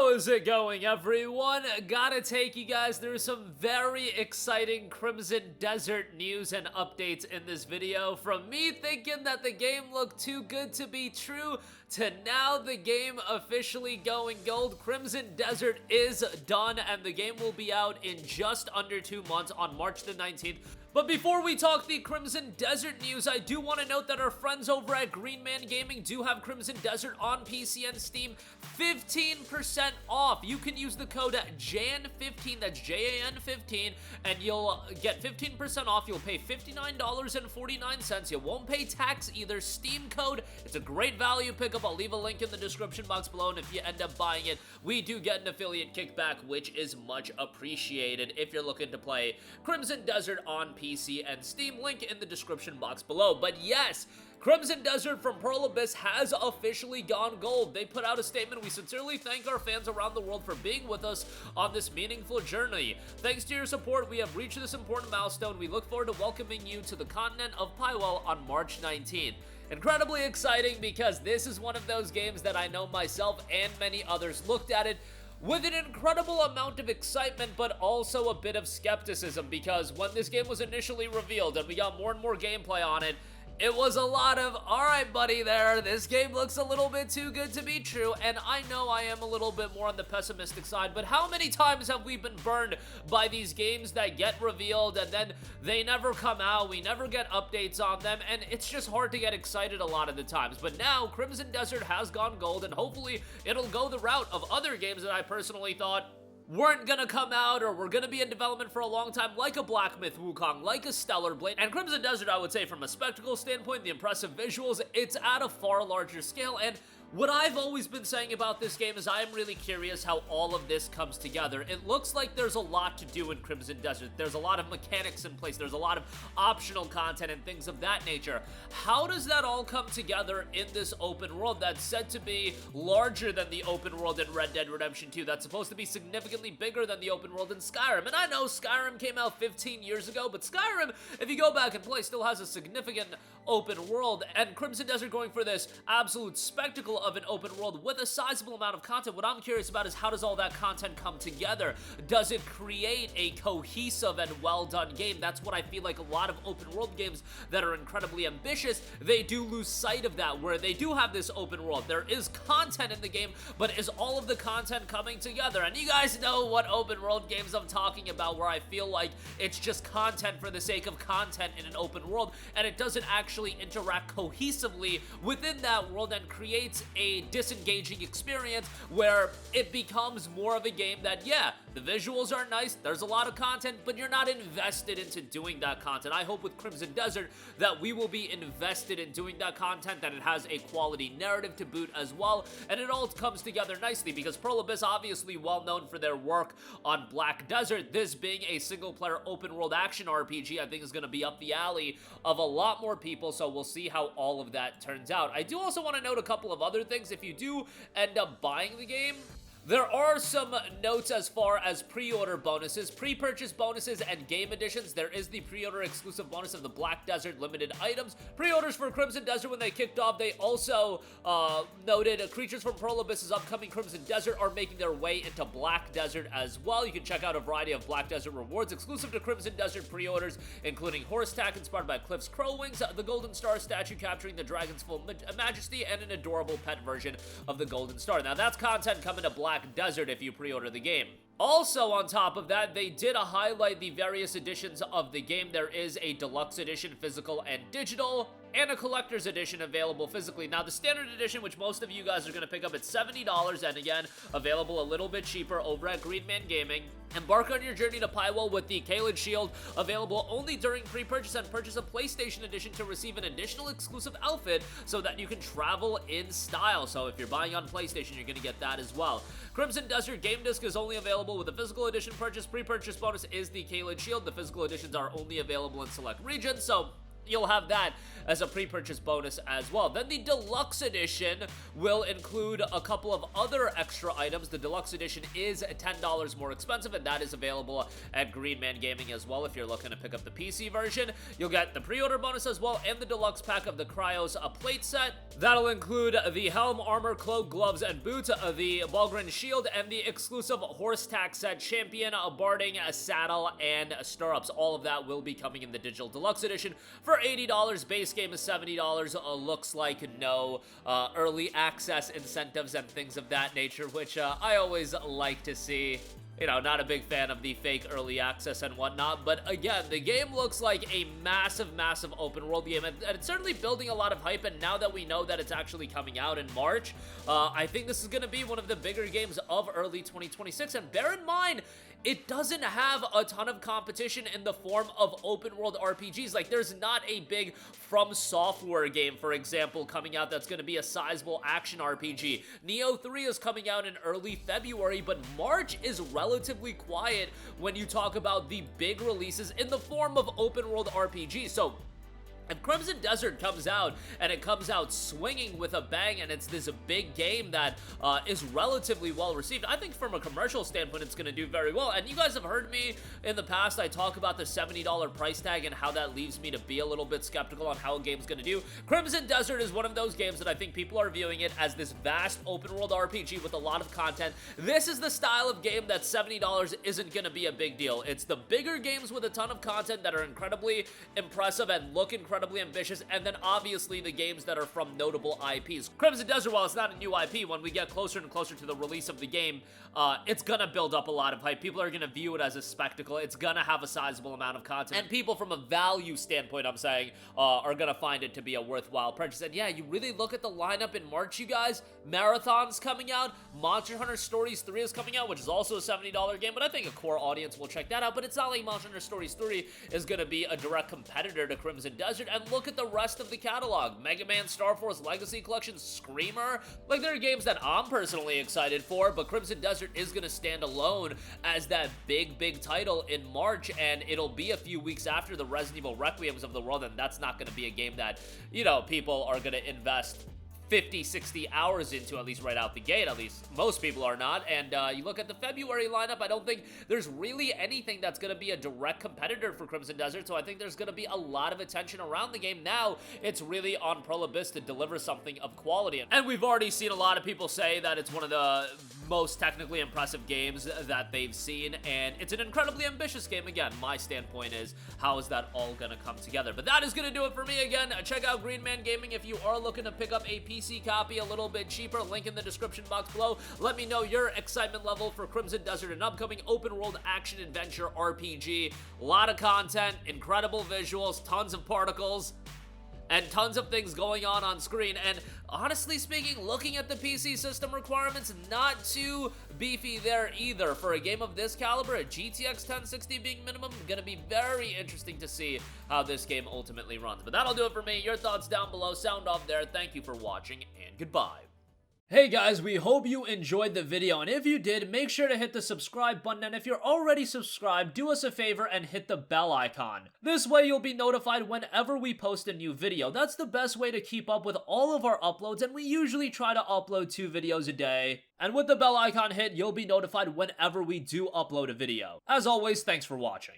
How is it going, everyone? Gotta take you guys through some very exciting Crimson Desert news and updates in this video. From me thinking that the game looked too good to be true, to now the game officially going gold. Crimson Desert is done, and the game will be out in just under 2 months on March the 19th. But before we talk the Crimson Desert news, I do want to note that our friends over at Green Man Gaming do have Crimson Desert on PC and Steam 15% off. You can use the code JAN15, that's JAN15, and you'll get 15% off. You'll pay $59.49. You won't pay tax either. Steam code. It's a great value pickup. I'll leave a link in the description box below, and if you end up buying it, we do get an affiliate kickback, which is much appreciated if you're looking to play Crimson Desert on PC and Steam. Link in the description box below. But yes, Crimson Desert from Pearl Abyss has officially gone gold. They put out a statement. We sincerely thank our fans around the world for being with us on this meaningful journey. Thanks to your support, we have reached this important milestone. We look forward to welcoming you to the continent of Pywell on March 19th. Incredibly exciting, because this is one of those games that I know myself and many others looked at it with an incredible amount of excitement, but also a bit of skepticism, because when this game was initially revealed and we got more and more gameplay on it, it was a lot of, alright buddy there, this game looks a little bit too good to be true. And I know I am a little bit more on the pessimistic side, but how many times have we been burned by these games that get revealed and then they never come out, we never get updates on them, and it's just hard to get excited a lot of the times. But now, Crimson Desert has gone gold, and hopefully it'll go the route of other games that I personally thought weren't gonna come out or were gonna be in development for a long time, like a Black Myth Wukong, like a Stellar Blade. And Crimson Desert, I would say, from a spectacle standpoint, the impressive visuals, it's at a far larger scale. And what I've always been saying about this game is I am really curious how all of this comes together. It looks like there's a lot to do in Crimson Desert. There's a lot of mechanics in place. There's a lot of optional content and things of that nature. How does that all come together in this open world that's said to be larger than the open world in Red Dead Redemption 2, that's supposed to be significantly bigger than the open world in Skyrim? And I know Skyrim came out 15 years ago, but Skyrim, if you go back and play, still has a significant open world. And Crimson Desert going for this absolute spectacle of an open world with a sizable amount of content. What I'm curious about is, how does all that content come together? Does it create a cohesive and well done game? That's what I feel like a lot of open world games that are incredibly ambitious, they do lose sight of that, where they do have this open world. There is content in the game, but is all of the content coming together? And you guys know what open world games I'm talking about, where I feel like it's just content for the sake of content in an open world, and it doesn't actually interact cohesively within that world and creates a disengaging experience where it becomes more of a game that, yeah, the visuals are nice, there's a lot of content, but you're not invested into doing that content. I hope with Crimson Desert that we will be invested in doing that content, that it has a quality narrative to boot as well, and it all comes together nicely, because Pearl Abyss obviously well known for their work on Black Desert. This being a single-player open-world action RPG, I think is going to be up the alley of a lot more people, so we'll see how all of that turns out. I do also want to note a couple of other things. If you do end up buying the game, there are some notes as far as pre-order bonuses, pre-purchase bonuses, and game editions. There is the pre-order exclusive bonus of the Black Desert limited items. Pre-orders for Crimson Desert, when they kicked off, they also noted creatures from Pearl Abyss's upcoming Crimson Desert are making their way into Black Desert as well. You can check out a variety of Black Desert rewards exclusive to Crimson Desert pre-orders, including Horse Tack inspired by Cliff's Crow Wings, the Golden Star statue capturing the dragon's full majesty, and an adorable pet version of the Golden Star. Now that's content coming to Black Desert if you pre-order the game. Also, on top of that, they did highlight the various editions of the game. There is a deluxe edition, physical and digital, and a collector's edition available physically. Now, the standard edition, which most of you guys are going to pick up at $70, and again, available a little bit cheaper over at Green Man Gaming. Embark on your journey to Pywell with the Caelid Shield, available only during pre-purchase, and purchase a PlayStation edition to receive an additional exclusive outfit so that you can travel in style. So if you're buying on PlayStation, you're going to get that as well. Crimson Desert Game Disc is only available with a physical edition purchase. Pre-purchase bonus is the Caelid Shield. The physical editions are only available in select regions, so you'll have that as a pre-purchase bonus as well. Then the deluxe edition will include a couple of other extra items. The deluxe edition is $10 more expensive, and that is available at Green Man Gaming as well if you're looking to pick up the PC version. You'll get the pre-order bonus as well, and the deluxe pack of the Cryos plate set. That'll include the helm, armor, cloak, gloves, and boots, the Balgrin shield, and the exclusive horse tack set, champion, barding, saddle, and stirrups. All of that will be coming in the digital deluxe edition for $80. Base game is $70. Looks like no early access incentives and things of that nature, which I always like to see. You know, not a big fan of the fake early access and whatnot, but again, the game looks like a massive, massive open world game, and it's certainly building a lot of hype, and now that we know that it's actually coming out in March, I think this is going to be one of the bigger games of early 2026, and bear in mind, it doesn't have a ton of competition in the form of open world RPGs. Like, there's not a big From Software game, for example, coming out that's going to be a sizable action RPG. Neo 3 is coming out in early February, but March is relatively quiet when you talk about the big releases in the form of open world RPGs. So if Crimson Desert comes out, and it comes out swinging with a bang, and it's this big game that is relatively well received, I think from a commercial standpoint, it's going to do very well. And you guys have heard me in the past, I talk about the $70 price tag and how that leaves me to be a little bit skeptical on how a game's going to do. Crimson Desert is one of those games that I think people are viewing it as this vast open world RPG with a lot of content. This is the style of game that $70 isn't going to be a big deal. It's the bigger games with a ton of content that are incredibly impressive and look incredibly ambitious, and then obviously the games that are from notable IPs. Crimson Desert, while it's not a new IP, when we get closer and closer to the release of the game, it's gonna build up a lot of hype. People are gonna view it as a spectacle. It's gonna have a sizable amount of content, and people from a value standpoint, I'm saying, are gonna find it to be a worthwhile purchase. And yeah, you really look at the lineup in March, you guys. Marathon's coming out, Monster Hunter Stories 3 is coming out, which is also a $70 game, but I think a core audience will check that out. But it's not like Monster Hunter Stories 3 is gonna be a direct competitor to Crimson Desert. And look at the rest of the catalog. Mega Man Star Force Legacy Collection, Screamer. Like, there are games that I'm personally excited for, but Crimson Desert is going to stand alone as that big title in March, and it'll be a few weeks after the Resident Evil Requiems of the world, and that's not going to be a game that, you know, people are going to invest 50, 60 hours into, at least right out the gate. At least most people are not. And you look at the February lineup, I don't think there's really anything that's going to be a direct competitor for Crimson Desert, so I think there's going to be a lot of attention around the game. Now, it's really on Pro Abyss to deliver something of quality. And we've already seen a lot of people say that it's one of the most technically impressive games that they've seen, and it's an incredibly ambitious game. Again, my standpoint is, how is that all going to come together? But that is going to do it for me. Again, check out Green Man Gaming if you are looking to pick up a PC copy a little bit cheaper. Link in the description box below. Let me know your excitement level for Crimson Desert, an upcoming open world action adventure RPG. A lot of content, incredible visuals, tons of particles, and tons of things going on screen. And honestly speaking, looking at the PC system requirements, not too beefy there either. For a game of this caliber, a GTX 1060 being minimum, gonna be very interesting to see how this game ultimately runs. But that'll do it for me. Your thoughts down below. Sound off there. Thank you for watching, and goodbye. Hey guys, we hope you enjoyed the video, and if you did, make sure to hit the subscribe button, and if you're already subscribed, do us a favor and hit the bell icon. This way you'll be notified whenever we post a new video. That's the best way to keep up with all of our uploads, and we usually try to upload 2 videos a day. And with the bell icon hit, you'll be notified whenever we do upload a video. As always, thanks for watching.